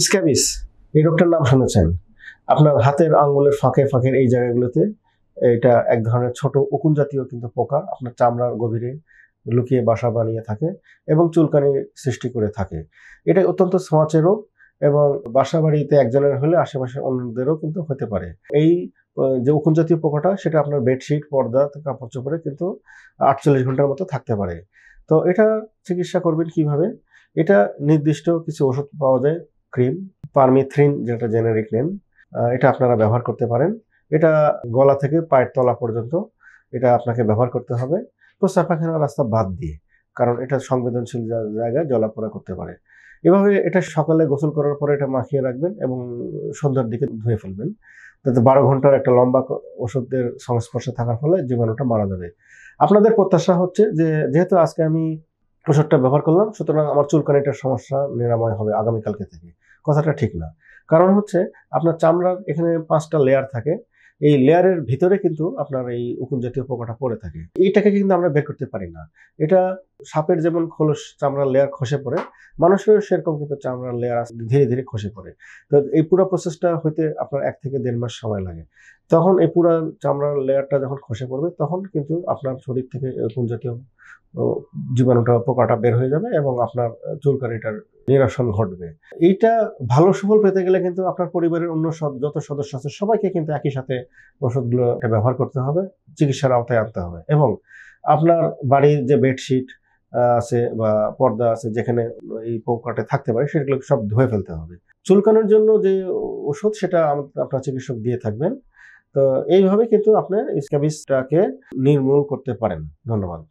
Scabies, এই রোগটার নাম শুনেছেন? আপনার হাতের আঙ্গুলের ফাঁকে ফাঁকের এই জায়গাগুলোতে এটা এক ধরনের ছোট উকুন জাতীয় কিন্তু পোকা আপনার চামড়ার গভীরে লুকিয়ে বাসা বানিয়ে থাকে এবং চুলকানি সৃষ্টি করে থাকে। এটা অত্যন্ত ছোঁয়াচে রোগ এবং বাসা বাড়িতে একজনের হলে আশেপাশে অন্যদেরও কিন্তু হতে পারে। এই যে উকুন জাতীয় পোকাটা সেটা আপনার বেডশিট, পর্দা, কাপড় চোপড়ে কিন্তু 48 ঘন্টার মতো থাকতে পারে। তো এটা চিকিৎসা করবেন কিভাবে? এটা নির্দিষ্ট কিছু ওষুধ পাওয়া যায়, ক্রিম, পারমিথ্রিন যেটা জেনেরিক নেম, এটা আপনারা ব্যবহার করতে পারেন। এটা গলা থেকে পায়ের তলা পর্যন্ত এটা আপনাকে ব্যবহার করতে হবে প্রস্রাব পায়খানার রাস্তা বাদ দিয়ে, কারণ এটা সংবেদনশীল জায়গায় জ্বলাপোড়া করতে পারে। এভাবে এটা সকালে গোসল করার পরে এটা মাখিয়ে রাখবেন এবং সন্ধ্যার দিকে ধুয়ে ফেলবেন, যাতে 12 ঘন্টার একটা লম্বা ওষুধের সংস্পর্শে থাকার ফলে জীবাণুটা মারা যাবে। আপনাদের প্রত্যাশা হচ্ছে যে যেহেতু আজকে আমি ওষুধটা ব্যবহার করলাম, সুতরাং আমার চুলকানিটার সমস্যা নিরাময় হবে আগামীকালকে থেকে। কথাটা ঠিক না। কারণ হচ্ছে আপনার চামড়ার এখানে 5টা লেয়ার থাকে। এই লেয়ারের ভিতরে কিন্তু আপনার এই উকুন জাতীয় পোকাটা পড়ে থাকে। এইটাকে কিন্তু আমরা বের করতে পারি না। এটা সাপের যেমন খোলস চামড়ার লেয়ার খসে পড়ে, মানুষেরও সেরকম কিন্তু চামড়ার লেয়ার ধীরে ধীরে খসে পড়ে। তো এই পুরো প্রসেসটা হইতে আপনার 1 থেকে 1.5 মাস সময় লাগে। তখন এই পুরা চামড়ার লেয়ারটা যখন খসে পড়বে তখন কিন্তু আপনার শরীর থেকে উকুন জাতীয় জীবাণুটা, পোকাটা বের হয়ে যাবে এবং আপনার চুলকানিটার নিরসন ঘটবে। এইটা ভালো সুফল পেতে গেলে কিন্তু আপনার পরিবারের অন্য যত সদস্য আছে সবাইকে কিন্তু একই সাথে ওষুধগুলো ব্যবহার করতে হবে, চিকিৎসার আওতায় আনতে হবে এবং আপনার বাড়ির যে বেডশিট আছে বা পর্দা আছে যেখানে এই পোকাটা থাকতে পারে সেগুলো সব ধুয়ে ফেলতে হবে। চুলকানোর জন্য যে ওষুধ সেটা আপনার চিকিৎসক দিয়ে থাকবেন। তো এইভাবে কিন্তু আপনি স্ক্যাবিসটাকে নির্মূল করতে পারেন। ধন্যবাদ।